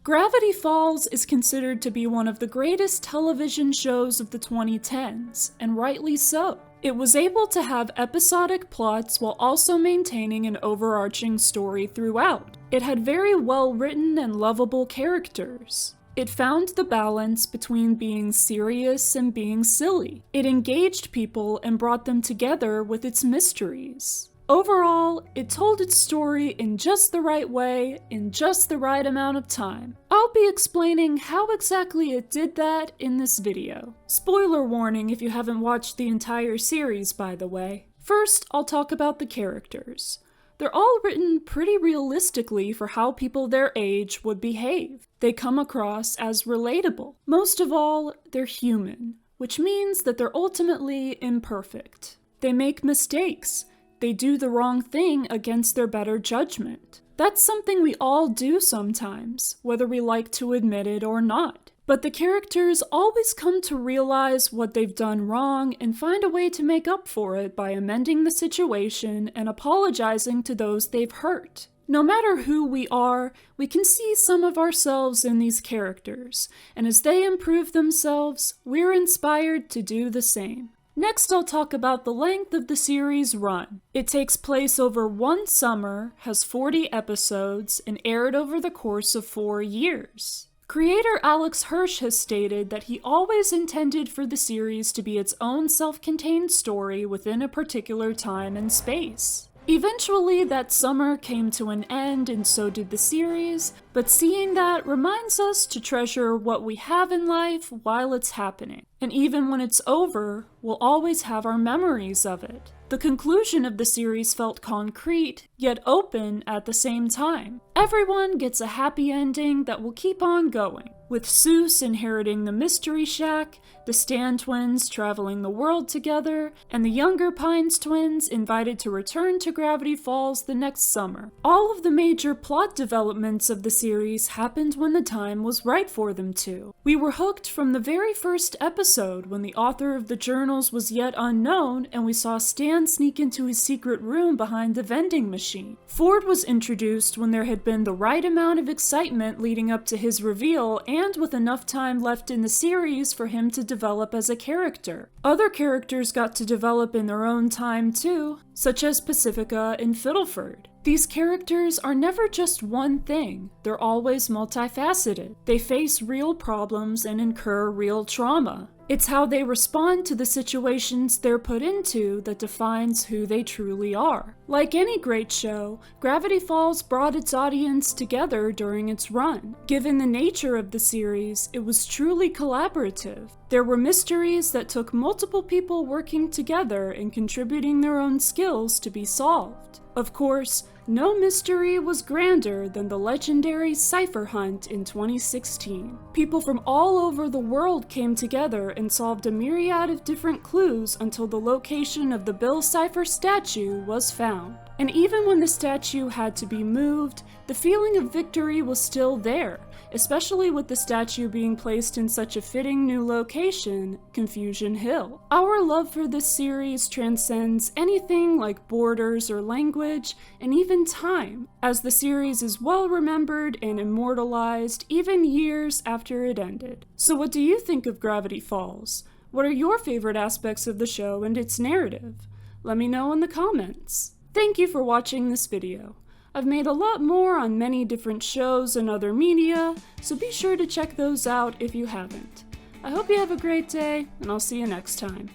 Gravity Falls is considered to be one of the greatest television shows of the 2010s, and rightly so. It was able to have episodic plots while also maintaining an overarching story throughout. It had very well-written and lovable characters. It found the balance between being serious and being silly. It engaged people and brought them together with its mysteries. Overall, it told its story in just the right way, in just the right amount of time. I'll be explaining how exactly it did that in this video. Spoiler warning if you haven't watched the entire series, by the way. First, I'll talk about the characters. They're all written pretty realistically for how people their age would behave. They come across as relatable. Most of all, they're human, which means that they're ultimately imperfect. They make mistakes. They do the wrong thing against their better judgment. That's something we all do sometimes, whether we like to admit it or not. But the characters always come to realize what they've done wrong and find a way to make up for it by amending the situation and apologizing to those they've hurt. No matter who we are, we can see some of ourselves in these characters, and as they improve themselves, we're inspired to do the same. Next, I'll talk about the length of the series' run. It takes place over one summer, has 40 episodes, and aired over the course of 4 years. Creator Alex Hirsch has stated that he always intended for the series to be its own self-contained story within a particular time and space. Eventually, that summer came to an end, and so did the series, but seeing that reminds us to treasure what we have in life while it's happening. And even when it's over, we'll always have our memories of it. The conclusion of the series felt concrete, yet open at the same time. Everyone gets a happy ending that will keep on going, with Seuss inheriting the Mystery Shack, the Stan twins traveling the world together, and the younger Pines twins invited to return to Gravity Falls the next summer. All of the major plot developments of the series happened when the time was right for them to. We were hooked from the very first episode when the author of the journals was yet unknown and we saw Stan sneak into his secret room behind the vending machine. Ford was introduced when there had been the right amount of excitement leading up to his reveal and with enough time left in the series for him to develop as a character. Other characters got to develop in their own time too, such as Pacifica and Fiddleford. These characters are never just one thing, they're always multifaceted. They face real problems and incur real trauma. It's how they respond to the situations they're put into that defines who they truly are. Like any great show, Gravity Falls brought its audience together during its run. Given the nature of the series, it was truly collaborative. There were mysteries that took multiple people working together and contributing their own skills to be solved. Of course, no mystery was grander than the legendary Cipher Hunt in 2016. People from all over the world came together and solved a myriad of different clues until the location of the Bill Cipher statue was found. And even when the statue had to be moved, the feeling of victory was still there, especially with the statue being placed in such a fitting new location, Confusion Hill. Our love for this series transcends anything like borders or language, and even time, as the series is well remembered and immortalized even years after it ended. So what do you think of Gravity Falls? What are your favorite aspects of the show and its narrative? Let me know in the comments. Thank you for watching this video. I've made a lot more on many different shows and other media, so be sure to check those out if you haven't. I hope you have a great day, and I'll see you next time.